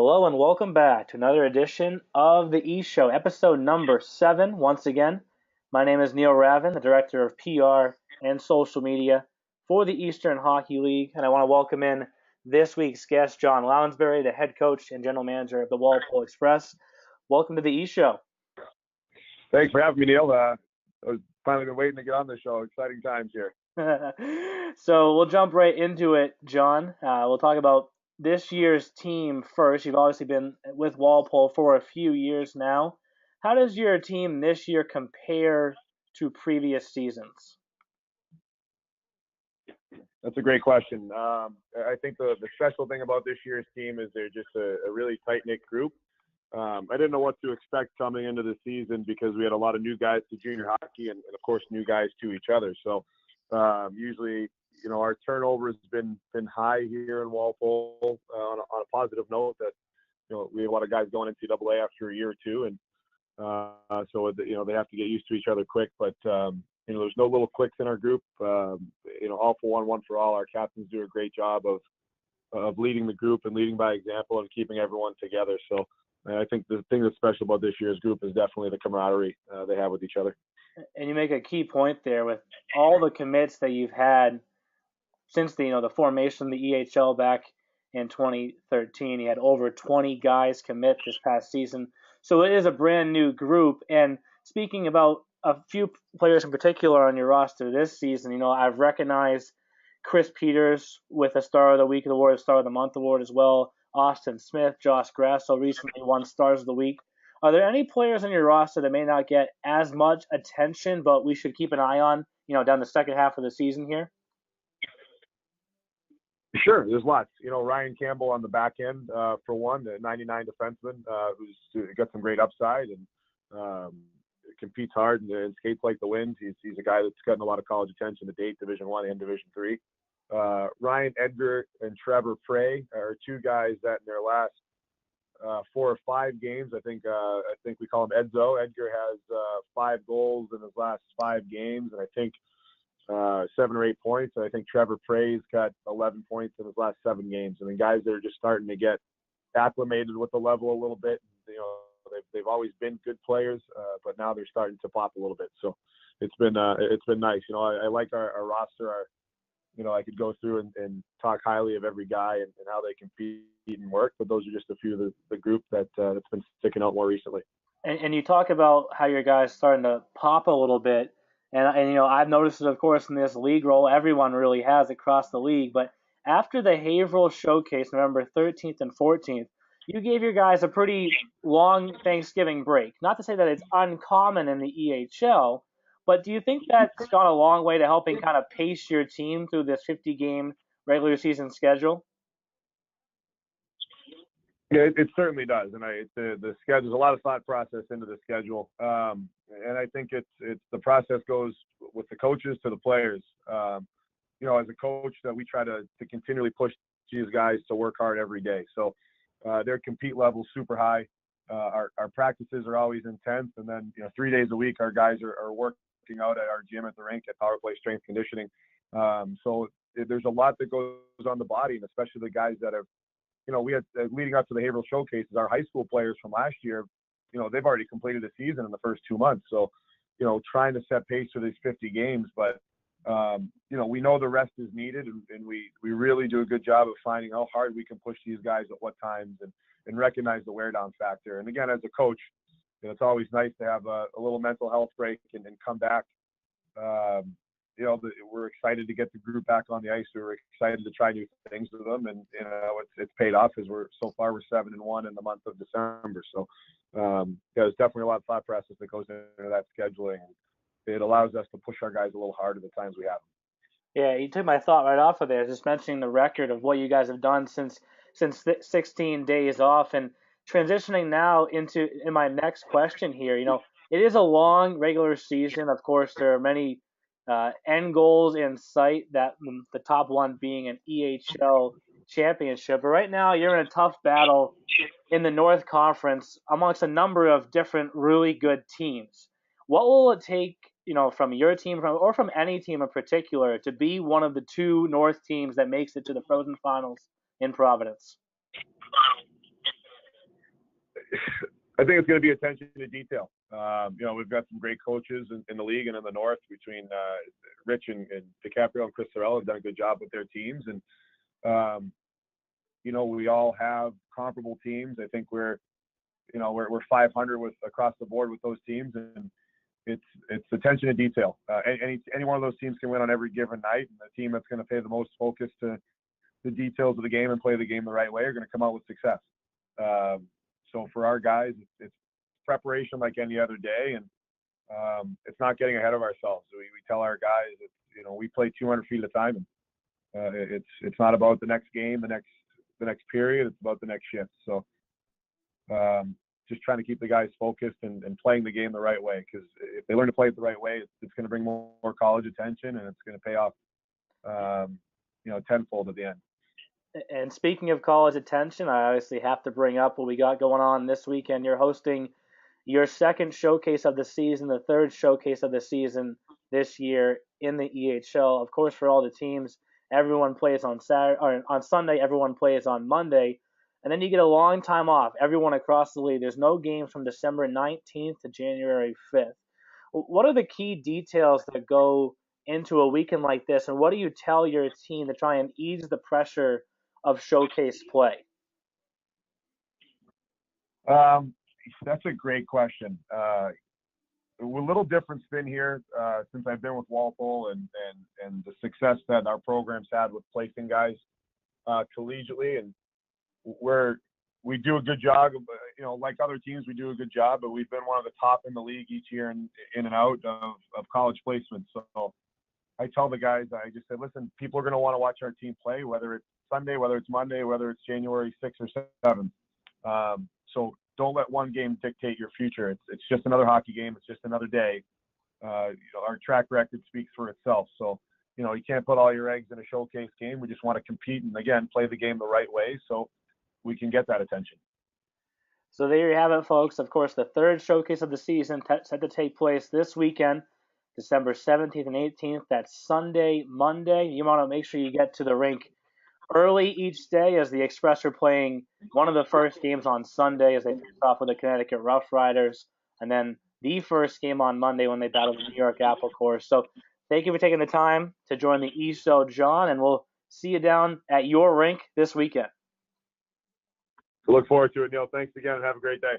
Hello and welcome back to another edition of the E Show, episode number 7. Once again, my name is Neil Ravin, the director of PR and social media for the Eastern Hockey League, and I want to welcome in this week's guest, Jon Lounsbury, the head coach and general manager of the Walpole Express. Welcome to the E Show. Thanks for having me, Neil. I've finally been waiting to get on the show. Exciting times here. So we'll jump right into it, Jon. We'll talk about this year's team first. You've obviously been with Walpole for a few years now. How does your team this year compare to previous seasons? That's a great question. I think the special thing about this year's team is they're just a really tight-knit group. I didn't know what to expect coming into the season because we had a lot of new guys to junior hockey and of course, new guys to each other. So usually, our turnover has been high here in Walpole on a positive note that, we have a lot of guys going NCAA after a year or two. And so, they have to get used to each other quick. But, there's no little cliques in our group. All for one, one for all. Our captains do a great job of leading the group and leading by example and keeping everyone together. So I think the thing that's special about this year's group is definitely the camaraderie they have with each other. And you make a key point there with all the commits that you've had since the formation of the EHL back in 2013. You had over 20 guys commit this past season. So it is a brand new group. And speaking about a few players in particular on your roster this season, I've recognized Chris Peters with a Star of the Week award, Star of the Month award as well. Austin Smith, Josh Grasso recently won Stars of the Week. Are there any players on your roster that may not get as much attention, but we should keep an eye on, down the second half of the season here? Sure, there's lots. Ryan Campbell on the back end, for one, the 99 defenseman, who's got some great upside and competes hard and skates like the wind. He's a guy that's gotten a lot of college attention to date, Division I and Division III. Ryan Edgar and Trevor Prey are two guys that in their last 4 or 5 games, I think we call him Edzo. Edgar has 5 goals in his last 5 games, and I think 7 or 8 points. And I think Trevor Prey's got 11 points in his last 7 games. I mean, guys that are just starting to get acclimated with the level a little bit. They've always been good players, but now they're starting to pop a little bit. So it's been nice. I like our roster. I could go through and talk highly of every guy and how they compete and work, but those are just a few of the group that's been sticking out more recently. And you talk about how your guys starting to pop a little bit, and I've noticed it, of course, in this league role. Everyone really has across the league, but after the EHL Showcase, November 13th and 14th, you gave your guys a pretty long Thanksgiving break. Not to say that it's uncommon in the EHL, but do you think that's gone a long way to helping kind of pace your team through this 50-game regular season schedule? Yeah, it certainly does, and the schedule. There's a lot of thought process into the schedule, and I think it's the process goes with the coaches to the players. As a coach, that we try to continually push these guys to work hard every day. So their compete level's super high. Our practices are always intense, and then 3 days a week our guys are working out at our gym at the rink at Power Play Strength Conditioning. So there's a lot that goes on the body, and especially the guys that have, we had leading up to the EHL Showcases, our high school players from last year, they've already completed the season in the first 2 months. So, trying to set pace for these 50 games, but we know the rest is needed, and we really do a good job of finding how hard we can push these guys at what times and recognize the wear down factor. And again, as a coach, it's always nice to have a little mental health break and come back. We're excited to get the group back on the ice. We're excited to try new things with them, and it's paid off as we're 7-1 in the month of December. So there's definitely a lot of thought process that goes into that scheduling. It allows us to push our guys a little harder the times we have them. Yeah, you took my thought right off of there, just mentioning the record of what you guys have done since 16 days off, and transitioning now in my next question here. It is a long regular season. Of course, there are many end goals in sight, that the top one being an EHL championship. But right now, you're in a tough battle in the North Conference amongst a number of different really good teams. What will it take, from your team or from any team in particular, to be one of the 2 North teams that makes it to the Frozen Finals in Providence? I think it's going to be attention to detail. We've got some great coaches in the league and in the North between Rich and DiCaprio and Chris Sorrell have done a good job with their teams. And, we all have comparable teams. I think we're 500 across the board with those teams. And it's attention to detail. Any one of those teams can win on every given night. And the team that's going to pay the most focus to the details of the game and play the game the right way are going to come out with success. So for our guys, it's preparation like any other day, and it's not getting ahead of ourselves. We tell our guys, we play 200 feet at a time, and it's not about the next game, the next period. It's about the next shift. So just trying to keep the guys focused and playing the game the right way, because if they learn to play it the right way, it's going to bring more college attention, and it's going to pay off, tenfold at the end. And speaking of college attention, I obviously have to bring up what we got going on this weekend. You're hosting your second showcase of the season, the third showcase of the season this year in the EHL. Of course, for all the teams, everyone plays on Sunday, everyone plays on Monday, and then you get a long time off. Everyone across the league. There's no games from December 19th to January 5th. What are the key details that go into a weekend like this, and what do you tell your team to try and ease the pressure of showcase play? That's a great question. A little different spin here since I've been with Walpole and the success that our program's had with placing guys collegiately, and we do a good job. Like other teams, we do a good job, but we've been one of the top in the league each year in and out of college placements. So I tell the guys, I just said, listen, people are going to want to watch our team play, whether it's Sunday, whether it's Monday, whether it's January 6th or 7th. So don't let one game dictate your future. It's just another hockey game. It's just another day. Our track record speaks for itself. So, you can't put all your eggs in a showcase game. We just want to compete and, again, play the game the right way so we can get that attention. So there you have it, folks. Of course, the third showcase of the season set to take place this weekend, December 17th and 18th. That's Sunday, Monday. You want to make sure you get to the rink early each day, as the Express are playing one of the first games on Sunday as they face off with the Connecticut Rough Riders, and then the first game on Monday when they battle the New York Apple Corps. So thank you for taking the time to join the EHL, John, and we'll see you down at your rink this weekend. Look forward to it, Neil. Thanks again, and have a great day.